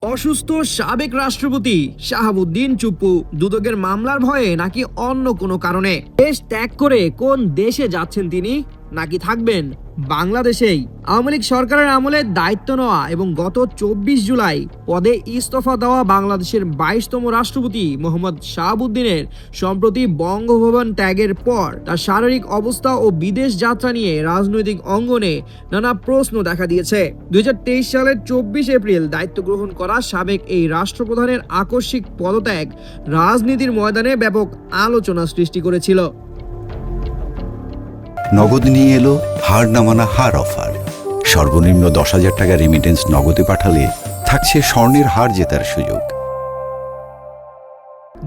অসুস্থ সাবেক রাষ্ট্রপতি শাহাবুদ্দিন চুপ্পু দুদকের মামলার ভয়ে নাকি অন্য কোনো কারণে দেশ ত্যাগ করে কোন দেশে যাচ্ছেন তিনি, নাকি থাকবেন বাংলাদেশেই? আওয়ামী লীগ সরকারের আমলে দায়িত্ব নেওয়া এবং গত 24 জুলাই পদে ইস্তফা দেওয়া বাংলাদেশের 22তম রাষ্ট্রপতি মোহাম্মদ শাহাবুদ্দিনের সম্প্রতি বঙ্গভবন ত্যাগের পর তার শারীরিক অবস্থা ও বিদেশ যাত্রা নিয়ে রাজনৈতিক অঙ্গনে নানা প্রশ্ন দেখা দিয়েছে। 2023 সালের 24 এপ্রিল দায়িত্ব গ্রহণ করা সাবেক এই রাষ্ট্রপ্রধানের আকস্মিক পদত্যাগ রাজনীতির ময়দানে ব্যাপক আলোচনা সৃষ্টি করেছিল। নগদ নিয়ে এলো হার না মানা হার অফার। সর্বনিম্ন 10,000 টাকা রেমিটেন্স নগদে পাঠালে থাকছে স্বর্ণের হার জেতার সুযোগ।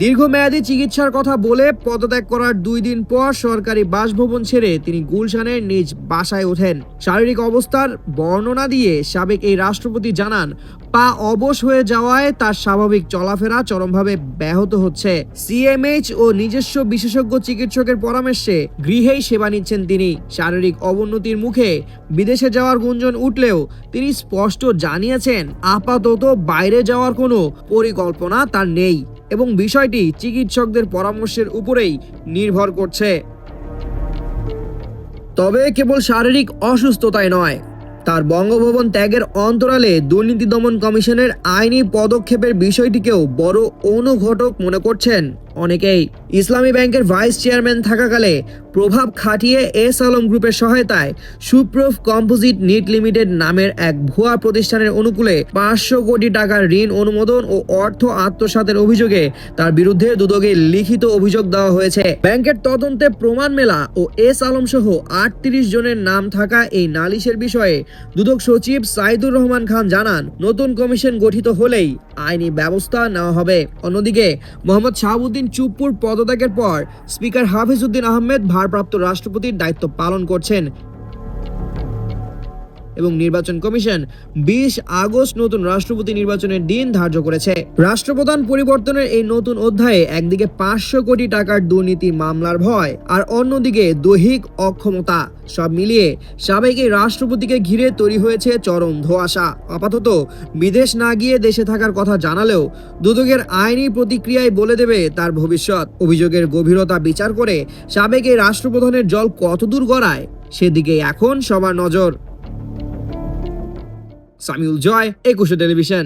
দীর্ঘমেয়াদী চিকিৎসার কথা বলে পদত্যাগ করার 2 দিন পর সরকারি বাসভবন ছেড়ে তিনি গুলশানের নিজ বাসায় ওঠেন। শারীরিক অবস্থার বর্ণনা দিয়ে সাবেক এই রাষ্ট্রপতি জানান, পা অবশ হয়ে যাওয়ায় তার স্বাভাবিক চলাফেরা চরমভাবে ব্যাহত হচ্ছে। সিএমএইচ ও নিজস্ব বিশেষজ্ঞ চিকিৎসকের পরামর্শে গৃহেই সেবা নিচ্ছেন তিনি। শারীরিক অবনতির মুখে বিদেশে যাওয়ার গুঞ্জন উঠলেও তিনি স্পষ্ট জানিয়েছেন আপাতত বাইরে যাওয়ার কোনো পরিকল্পনা তার নেই এবং বিষয়টি চিকিৎসকদের পরামর্শের উপরেই নির্ভর করছে। তবে কেবল শারীরিক অসুস্থতাই নয়, তার বঙ্গভবন ত্যাগের অন্তরালে দুর্নীতি দমন কমিশনের আইনি পদক্ষেপের বিষয়টিকেও বড় অনুঘটক মনে করছেন অনেকেই। ইসলামী ব্যাংকের ভাইস চেয়ারম্যান থাকাকালে প্রভাব খাটিয়ে এস আলম গ্রুপের সহায়তায় সুপ্রুফ কম্পোজিট নিট লিমিটেড নামের এক ভুয়া প্রতিষ্ঠানের অনুকূলে 500 কোটি টাকার ঋণ অনুমোদন ও অর্থ আত্মসাতের অভিযোগে তার বিরুদ্ধে দুদকে লিখিত অভিযোগ দেওয়া হয়েছে। ব্যাংকের তদন্তে প্রমাণ মেলা ও এস আলম সহ 38 জনের নাম থাকা এই নালিশের বিষয়ে দুদক সচিব সাইদুর রহমান খান জানান, নতুন কমিশন গঠিত হলেই আইনি ব্যবস্থা নেওয়া হবে। অন্যদিকে মোহাম্মদ শাহাবুদ্দিন চুপ্পুর পদত্যাগের পর স্পিকার হাফিজউদ্দিন আহমেদ ভারপ্রাপ্ত রাষ্ট্রপতির দায়িত্ব পালন করছেন এবং নির্বাচন কমিশন 20 আগস্ট নতুন রাষ্ট্রপতি নির্বাচনের দিন ধার্য করেছে। রাষ্ট্রপ্রধান পরিবর্তনের এই নতুন অধ্যায়ে একদিকে 500 কোটি টাকার দুর্নীতি মামলার ভয় আর অন্যদিকে দৈহিক অক্ষমতা, সব মিলিয়ে সাবেক এই রাষ্ট্রপতিকে ঘিরে তৈরি হয়েছে চরম ধোঁয়াশা। আপাতত বিদেশ না গিয়ে দেশে থাকার কথা জানালেও দুদকের আইনি প্রতিক্রিয়ায় বলে দেবে তার ভবিষ্যৎ। অভিযোগের গভীরতা বিচার করে সাবেক এই রাষ্ট্রপ্রধানের জল কতদূর গড়ায় সেদিকে এখন সবার নজর। সামিউল জয়, একুশে টেলিভিশন।